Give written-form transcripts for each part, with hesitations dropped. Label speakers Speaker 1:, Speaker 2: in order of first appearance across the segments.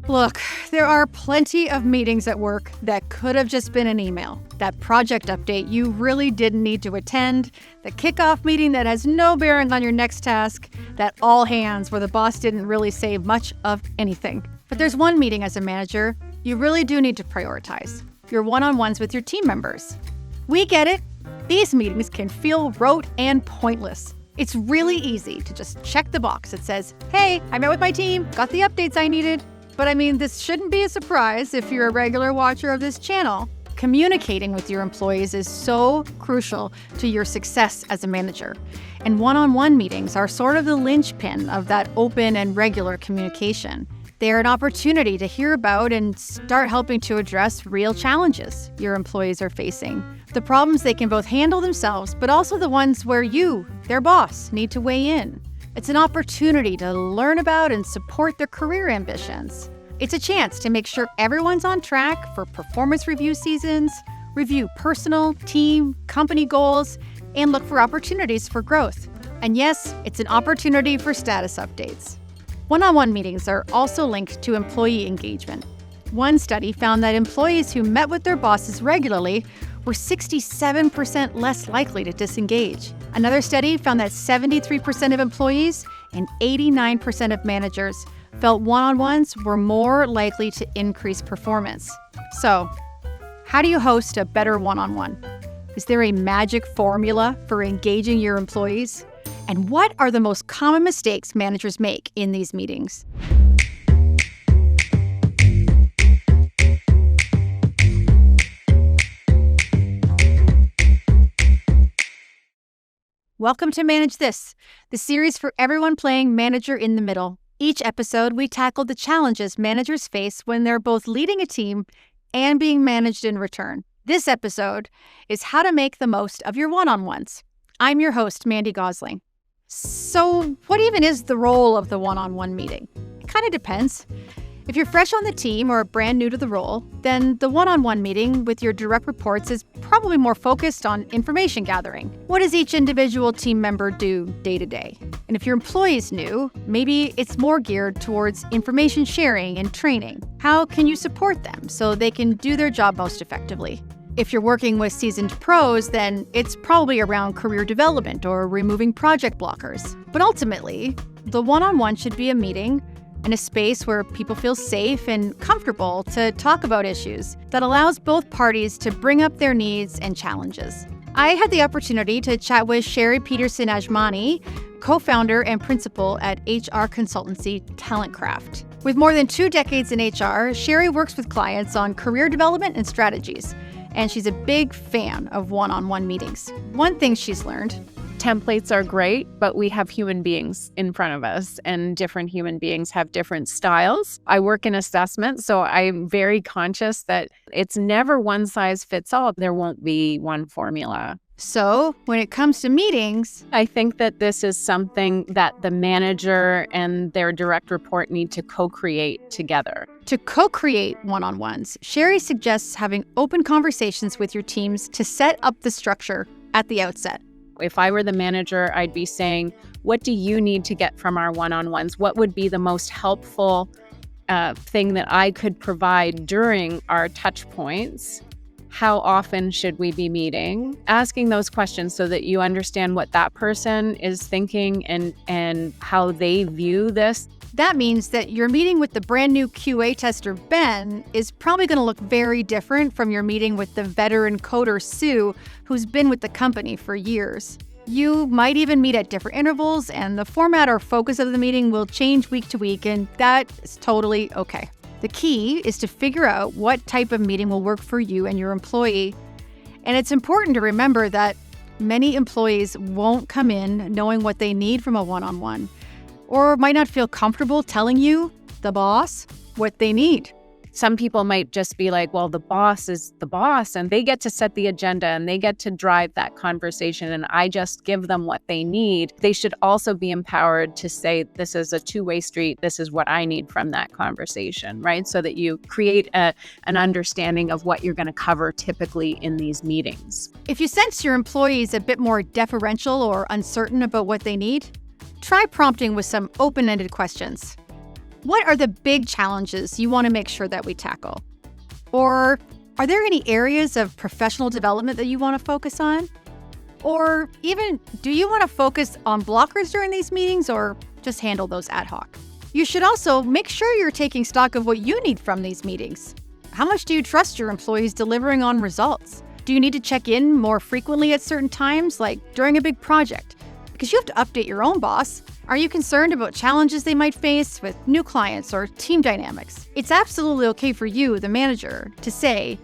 Speaker 1: Look, there are plenty of meetings at work that could have just been an email. That project update you really didn't need to attend, the kickoff meeting that has no bearing on your next task, that all hands where the boss didn't really say much of anything. But there's one meeting as a manager you really do need to prioritize: your one-on-ones with your team members. We get it. These meetings can feel rote and pointless. It's really easy to just check the box that says, hey, I met with my team, got the updates I needed. But I mean, this shouldn't be a surprise if you're a regular watcher of this channel. Communicating with your employees is so crucial to your success as a manager. And one-on-one meetings are sort of the linchpin of that open and regular communication. They're an opportunity to hear about and start helping to address real challenges your employees are facing. The problems they can both handle themselves, but also the ones where you, their boss, need to weigh in. It's an opportunity to learn about and support their career ambitions. It's a chance to make sure everyone's on track for performance review seasons, review personal, team, company goals, and look for opportunities for growth. And yes, it's an opportunity for status updates. One-on-one meetings are also linked to employee engagement. One study found that employees who met with their bosses regularly were 67% less likely to disengage. Another study found that 73% of employees and 89% of managers felt one-on-ones were more likely to increase performance. So, how do you host a better one-on-one? Is there a magic formula for engaging your employees? And what are the most common mistakes managers make in these meetings? Welcome to Manage This, the series for everyone playing manager in the middle. Each episode, we tackle the challenges managers face when they're both leading a team and being managed in return. This episode is how to make the most of your one-on-ones. I'm your host, Mandi Gosling. So, what even is the role of the one-on-one meeting? It kind of depends. If you're fresh on the team or brand new to the role, then the one-on-one meeting with your direct reports is probably more focused on information gathering. What does each individual team member do day to day? And if your employee is new, maybe it's more geared towards information sharing and training. How can you support them so they can do their job most effectively? If you're working with seasoned pros, then it's probably around career development or removing project blockers. But ultimately, the one-on-one should be a meeting and a space where people feel safe and comfortable to talk about issues that allows both parties to bring up their needs and challenges. I had the opportunity to chat with Sherry Pedersen-Ajmani, co-founder and principal at HR consultancy Talentcraft. With more than 2 decades in HR, Sherry works with clients on career development and strategies, and she's a big fan of one-on-one meetings. One thing she's learned:
Speaker 2: templates are great, but we have human beings in front of us, and different human beings have different styles. I work in assessment, so I'm very conscious that it's never one size fits all. There won't be one formula.
Speaker 1: So when it comes to meetings,
Speaker 2: I think that this is something that the manager and their direct report need to co-create together.
Speaker 1: To co-create one-on-ones, Sherry suggests having open conversations with your teams to set up the structure at the outset.
Speaker 2: If I were the manager, I'd be saying, what do you need to get from our one-on-ones? What would be the most helpful thing that I could provide during our touch points? How often should we be meeting? Asking those questions so that you understand what that person is thinking and how they view this.
Speaker 1: That means that your meeting with the brand new QA tester, Ben, is probably going to look very different from your meeting with the veteran coder, Sue, who's been with the company for years. You might even meet at different intervals, and the format or focus of the meeting will change week to week, and that is totally okay. The key is to figure out what type of meeting will work for you and your employee. And it's important to remember that many employees won't come in knowing what they need from a one-on-one, or might not feel comfortable telling you, the boss, what they need.
Speaker 2: Some people might just be like, well, the boss is the boss and they get to set the agenda and they get to drive that conversation and I just give them what they need. They should also be empowered to say, this is a two-way street. This is what I need from that conversation, right? So that you create an understanding of what you're going to cover typically in these meetings.
Speaker 1: If you sense your employee is a bit more deferential or uncertain about what they need, try prompting with some open-ended questions. What are the big challenges you want to make sure that we tackle? Or are there any areas of professional development that you want to focus on? Or even, do you want to focus on blockers during these meetings or just handle those ad hoc? You should also make sure you're taking stock of what you need from these meetings. How much do you trust your employees delivering on results? Do you need to check in more frequently at certain times, like during a big project? Because you have to update your own boss. Are you concerned about challenges they might face with new clients or team dynamics? It's absolutely okay for you, the manager, to say,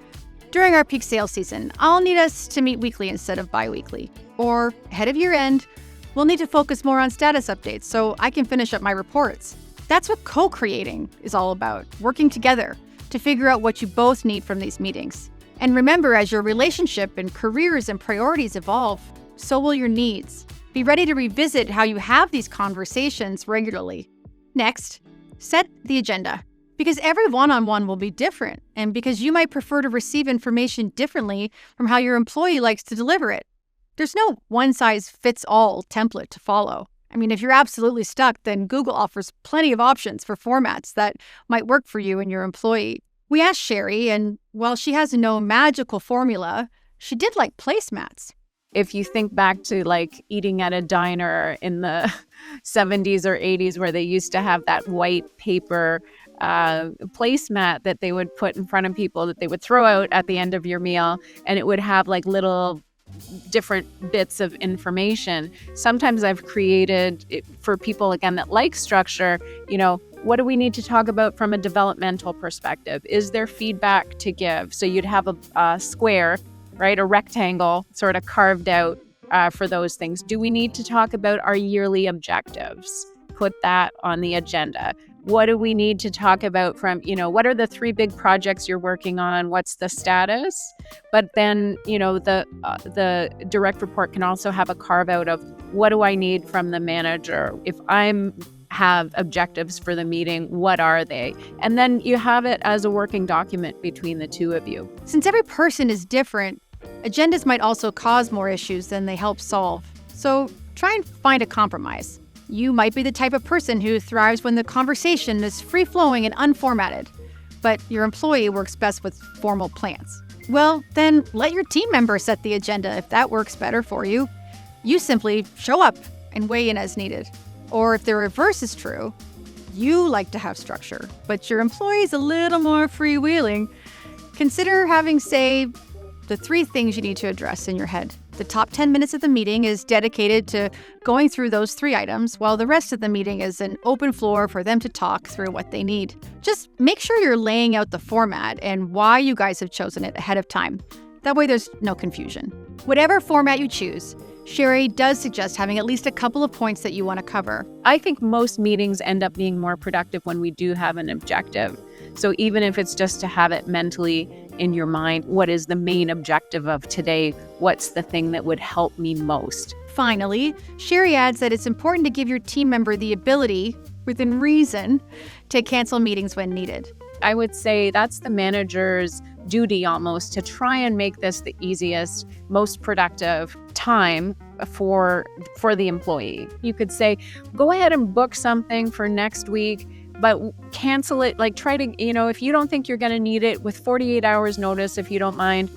Speaker 1: during our peak sales season, I'll need us to meet weekly instead of bi-weekly. Or ahead of year end, we'll need to focus more on status updates so I can finish up my reports. That's what co-creating is all about, working together to figure out what you both need from these meetings. And remember, as your relationship and careers and priorities evolve, so will your needs. Be ready to revisit how you have these conversations regularly. Next, set the agenda. Because every one-on-one will be different, and because you might prefer to receive information differently from how your employee likes to deliver it. There's no one-size-fits-all template to follow. I mean, if you're absolutely stuck, then Google offers plenty of options for formats that might work for you and your employee. We asked Sherry, and while she has no magical formula, she did like placemats.
Speaker 2: If you think back to like eating at a diner in the 70s or 80s where they used to have that white paper placemat that they would put in front of people that they would throw out at the end of your meal, and it would have like little different bits of information. Sometimes I've created it for people, again, that like structure, what do we need to talk about from a developmental perspective? Is there feedback to give? So you'd have a square, right? A rectangle sort of carved out for those things. Do we need to talk about our yearly objectives? Put that on the agenda. What do we need to talk about from, what are the 3 big projects you're working on? What's the status? But then, the direct report can also have a carve out of what do I need from the manager? If I'm have objectives for the meeting, what are they? And then you have it as a working document between the two of you.
Speaker 1: Since every person is different, agendas might also cause more issues than they help solve. So try and find a compromise. You might be the type of person who thrives when the conversation is free-flowing and unformatted, but your employee works best with formal plans. Well, then let your team member set the agenda if that works better for you. You simply show up and weigh in as needed. Or if the reverse is true, you like to have structure, but your employee's a little more freewheeling, consider having, say, the 3 things you need to address in your head. The top 10 minutes of the meeting is dedicated to going through those 3 items, while the rest of the meeting is an open floor for them to talk through what they need. Just make sure you're laying out the format and why you guys have chosen it ahead of time. That way there's no confusion. Whatever format you choose, Sherry does suggest having at least a couple of points that you want to cover.
Speaker 2: I think most meetings end up being more productive when we do have an objective. So even if it's just to have it mentally in your mind, what is the main objective of today? What's the thing that would help me most?
Speaker 1: Finally, Sherry adds that it's important to give your team member the ability, within reason, to cancel meetings when needed.
Speaker 2: I would say that's the manager's duty almost, to try and make this the easiest, most productive time for the employee. You could say, go ahead and book something for next week, but cancel it. Like try to, if you don't think you're going to need it, with 48 hours notice, if you don't mind,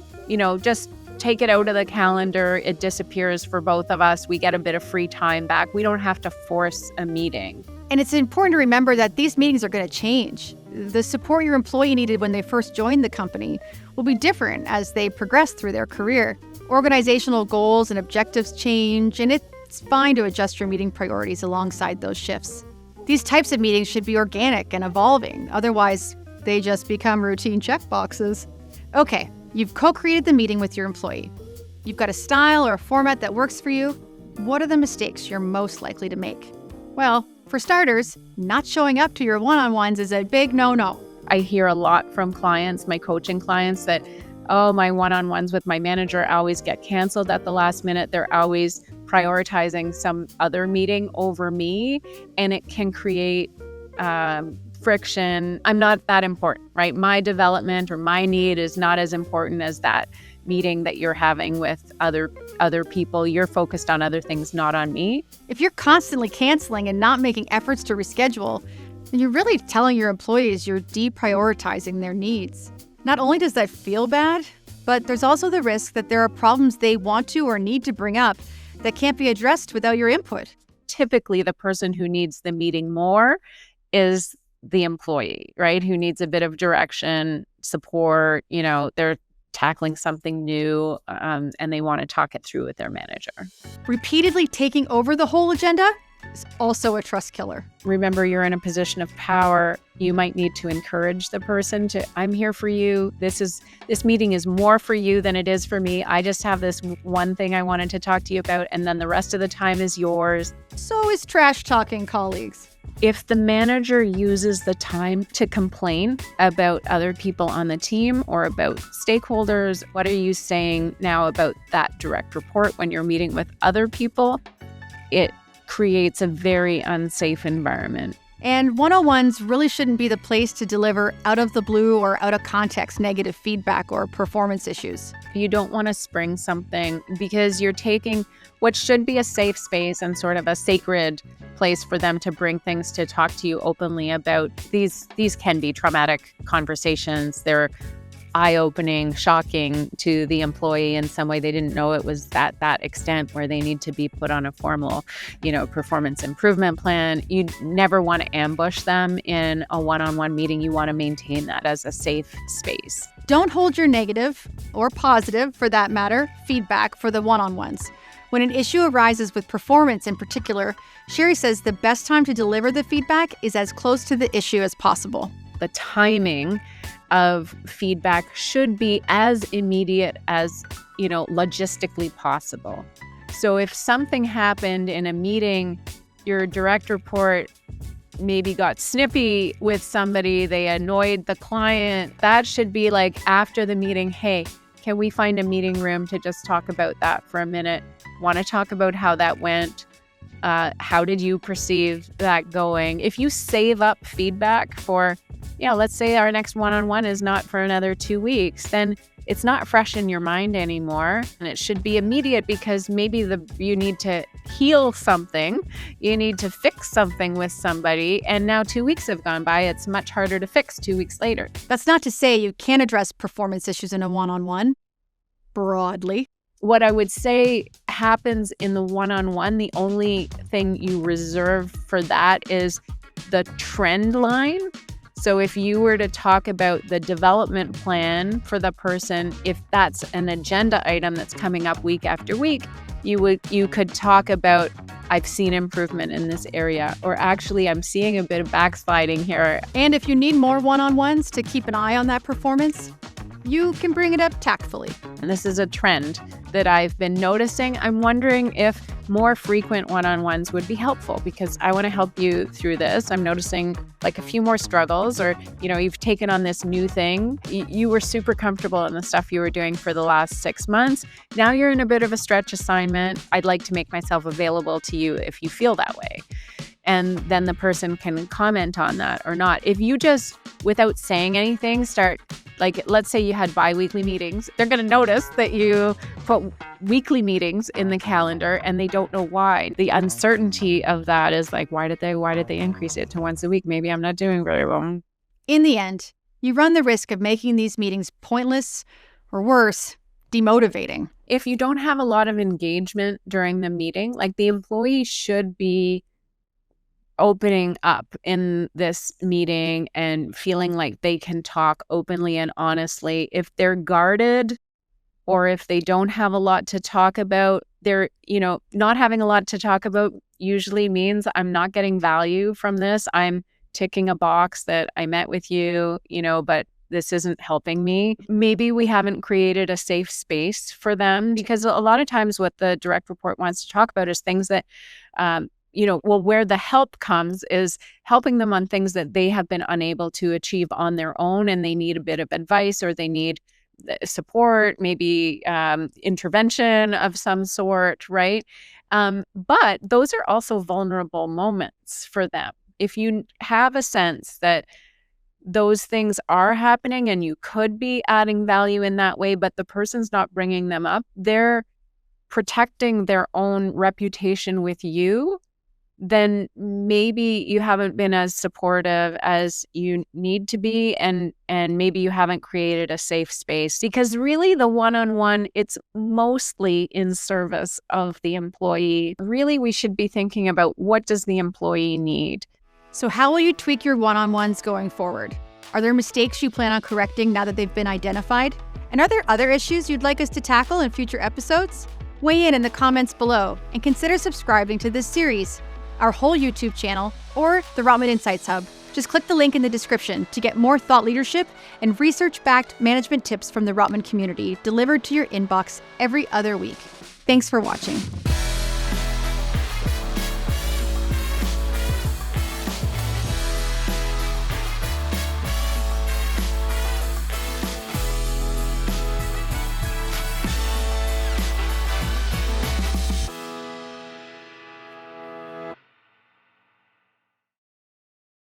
Speaker 2: just take it out of the calendar. It disappears for both of us. We get a bit of free time back. We don't have to force a meeting.
Speaker 1: And it's important to remember that these meetings are going to change. The support your employee needed when they first joined the company will be different as they progress through their career. Organizational goals and objectives change, and it's fine to adjust your meeting priorities alongside those shifts. These types of meetings should be organic and evolving. Otherwise, they just become routine checkboxes. Okay, you've co-created the meeting with your employee. You've got a style or a format that works for you. What are the mistakes you're most likely to make? Well, for starters, not showing up to your one-on-ones is a big no-no.
Speaker 2: I hear a lot from clients, my coaching clients, that, my one-on-ones with my manager always get canceled at the last minute. They're always prioritizing some other meeting over me, and it can create friction. I'm not that important, right? My development or my need is not as important as that meeting that you're having with other people. You're focused on other things, not on me.
Speaker 1: If you're constantly canceling and not making efforts to reschedule, You're really telling your employees you're deprioritizing their needs. Not only does that feel bad, but there's also the risk that there are problems they want to or need to bring up that can't be addressed without your input.
Speaker 2: Typically, the person who needs the meeting more is the employee, right? Who needs a bit of direction, support, they're tackling something new, and they want to talk it through with their manager.
Speaker 1: Repeatedly taking over the whole agenda is also a trust killer.
Speaker 2: Remember, you're in a position of power. You might need to encourage the person to, I'm here for you. This meeting is more for you than it is for me. I just have this one thing I wanted to talk to you about, and then the rest of the time is yours.
Speaker 1: So is trash talking colleagues.
Speaker 2: If the manager uses the time to complain about other people on the team or about stakeholders, what are you saying now about that direct report when you're meeting with other people? It creates a very unsafe environment.
Speaker 1: And one-on-ones really shouldn't be the place to deliver out of the blue or out of context negative feedback or performance issues.
Speaker 2: You don't want to spring something because you're taking what should be a safe space and sort of a sacred place for them to bring things to talk to you openly about. These can be traumatic conversations. They're eye-opening, shocking to the employee in some way. They didn't know it was that extent where they need to be put on a formal, performance improvement plan. You never want to ambush them in a one-on-one meeting. You want to maintain that as a safe space.
Speaker 1: Don't hold your negative, or positive for that matter, feedback for the one-on-ones. When an issue arises with performance in particular, Sherry says the best time to deliver the feedback is as close to the issue as possible.
Speaker 2: The timing of feedback should be as immediate as, logistically possible. So if something happened in a meeting, your direct report maybe got snippy with somebody, they annoyed the client, that should be like after the meeting, hey, can we find a meeting room to just talk about that for a minute? Want to talk about how that went? How did you perceive that going? If you save up feedback for, let's say our next one-on-one is not for another 2 weeks, then it's not fresh in your mind anymore. And it should be immediate because maybe you need to heal something. You need to fix something with somebody. And now 2 weeks have gone by. It's much harder to fix 2 weeks later.
Speaker 1: That's not to say you can't address performance issues in a one-on-one, broadly.
Speaker 2: What I would say happens in the one-on-one, the only thing you reserve for that is the trend line. So if you were to talk about the development plan for the person, if that's an agenda item that's coming up week after week, you could talk about, I've seen improvement in this area, or actually I'm seeing a bit of backsliding here.
Speaker 1: And if you need more one-on-ones to keep an eye on that performance, you can bring it up tactfully.
Speaker 2: And this is a trend that I've been noticing. I'm wondering if more frequent one-on-ones would be helpful because I want to help you through this. I'm noticing like a few more struggles, or, you've taken on this new thing. You were super comfortable in the stuff you were doing for the last 6 months. Now you're in a bit of a stretch assignment. I'd like to make myself available to you if you feel that way. And then the person can comment on that or not. If you just, without saying anything, start, like, let's say you had bi-weekly meetings, they're going to notice that you put weekly meetings in the calendar and they don't know why. The uncertainty of that is like, why did they increase it to once a week? Maybe I'm not doing very well.
Speaker 1: In the end, you run the risk of making these meetings pointless or worse, demotivating.
Speaker 2: If you don't have a lot of engagement during the meeting, like the employee should be opening up in this meeting and feeling like they can talk openly and honestly. If they're guarded or if they don't have a lot to talk about, they're, not having a lot to talk about usually means I'm not getting value from this. I'm ticking a box that I met with you, but this isn't helping me. Maybe we haven't created a safe space for them, because a lot of times what the direct report wants to talk about is things that, where the help comes is helping them on things that they have been unable to achieve on their own, and they need a bit of advice or they need support, maybe intervention of some sort, right? But those are also vulnerable moments for them. If you have a sense that those things are happening and you could be adding value in that way, but the person's not bringing them up, they're protecting their own reputation with you then maybe you haven't been as supportive as you need to be, and maybe you haven't created a safe space. Because really the one-on-one, it's mostly in service of the employee. Really, we should be thinking about, what does the employee need?
Speaker 1: So how will you tweak your one-on-ones going forward? Are there mistakes you plan on correcting now that they've been identified? And are there other issues you'd like us to tackle in future episodes? Weigh in the comments below and consider subscribing to this series, our whole YouTube channel, or the Rotman Insights Hub. Just click the link in the description to get more thought leadership and research-backed management tips from the Rotman community delivered to your inbox every other week. Thanks for watching.